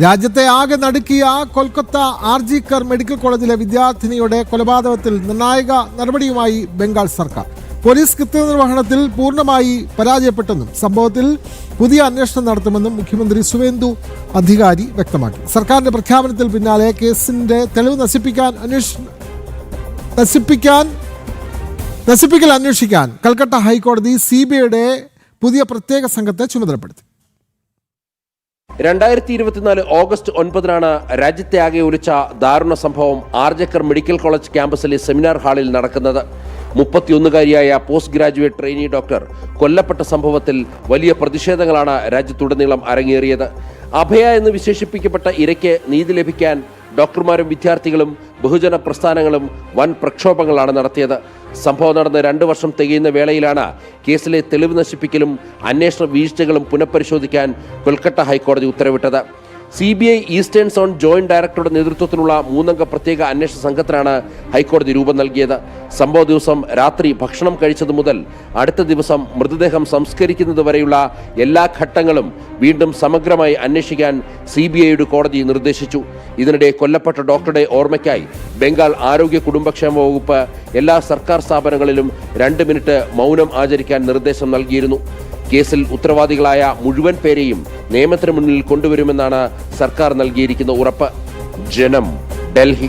രാജ്യത്തെ ആകെ നടുക്കിയ കൊൽക്കത്ത ആർജിക്കർ മെഡിക്കൽ കോളേജിലെ വിദ്യാർത്ഥിനിയുടെ കൊലപാതകത്തിൽ നിർണായക നടപടിയുമായി ബംഗാൾ സർക്കാർ. പോലീസ് കൃത്യനിർവഹണത്തിൽ പൂർണ്ണമായി പരാജയപ്പെട്ടെന്നും സംഭവത്തിൽ പുതിയ അന്വേഷണം നടത്തുമെന്നും മുഖ്യമന്ത്രി സുവേന്ദു അധികാരി വ്യക്തമാക്കി. സർക്കാരിന്റെ പ്രഖ്യാപനത്തിൽ പിന്നാലെ കേസിന്റെ തെളിവ് നശിപ്പിക്കൽ അന്വേഷിക്കാൻ കൽക്കട്ട ഹൈക്കോടതി CBIയുടെ പുതിയ പ്രത്യേക സംഘത്തെ ചുമതലപ്പെടുത്തി. 2024 ഓഗസ്റ്റ് 9 രാജ്യത്തെ ആകെ ഉലച്ച ദാരുണ സംഭവം ആർജിക്കർ മെഡിക്കൽ കോളേജ് ക്യാമ്പസിലെ സെമിനാർ ഹാളിൽ നടക്കുന്നത്. 31-കാരിയായ പോസ്റ്റ് ഗ്രാജുവേറ്റ് ട്രെയിനി ഡോക്ടർ കൊല്ലപ്പെട്ട സംഭവത്തിൽ വലിയ പ്രതിഷേധങ്ങളാണ് രാജ്യത്തുടനീളം അരങ്ങേറിയത്. അഭയ എന്ന് വിശേഷിപ്പിക്കപ്പെട്ട ഇരയ്ക്ക് നീതി ലഭിക്കാൻ ഡോക്ടർമാരും വിദ്യാർത്ഥികളും ബഹുജന പ്രസ്ഥാനങ്ങളും വൻ പ്രക്ഷോഭങ്ങളാണ് നടത്തിയത്. സംഭവം നടന്ന് 2 വർഷം തികയുന്ന വേളയിലാണ് കേസിലെ തെളിവ് നശിപ്പിക്കലും അന്വേഷണ വീഴ്ചകളും പുനഃപരിശോധിക്കാൻ കൊൽക്കത്ത ഹൈക്കോടതി ഉത്തരവിട്ടത്. CBI ഈസ്റ്റേൺ സോൺ ജോയിന്റ് ഡയറക്ടറുടെ നേതൃത്വത്തിലുള്ള 3-അംഗ പ്രത്യേക അന്വേഷണ സംഘത്തിനാണ് ഹൈക്കോടതി രൂപം നൽകിയത്. സംഭവ ദിവസം രാത്രി ഭക്ഷണം കഴിച്ചതു മുതൽ അടുത്ത ദിവസം മൃതദേഹം സംസ്കരിക്കുന്നത് വരെയുള്ള എല്ലാ ഘട്ടങ്ങളും വീണ്ടും സമഗ്രമായി അന്വേഷിക്കാൻ CBIയുടെ കോടതി നിർദ്ദേശിച്ചു. ഇതിനിടെ കൊല്ലപ്പെട്ട ഡോക്ടറുടെ ഓർമ്മയ്ക്കായി ബംഗാൾ ആരോഗ്യ കുടുംബക്ഷേമ വകുപ്പ് എല്ലാ സർക്കാർ സ്ഥാപനങ്ങളിലും 2 മിനിറ്റ് മൗനം ആചരിക്കാൻ നിർദ്ദേശം നൽകിയിരുന്നു. കേസിൽ ഉത്തരവാദികളായ മുഴുവൻ പേരെയും നിയമത്തിന് മുന്നിൽ കൊണ്ടുവരുമെന്നാണ് സർക്കാർ നൽകിയിരിക്കുന്ന ഉറപ്പ്. ജനം, ഡൽഹി.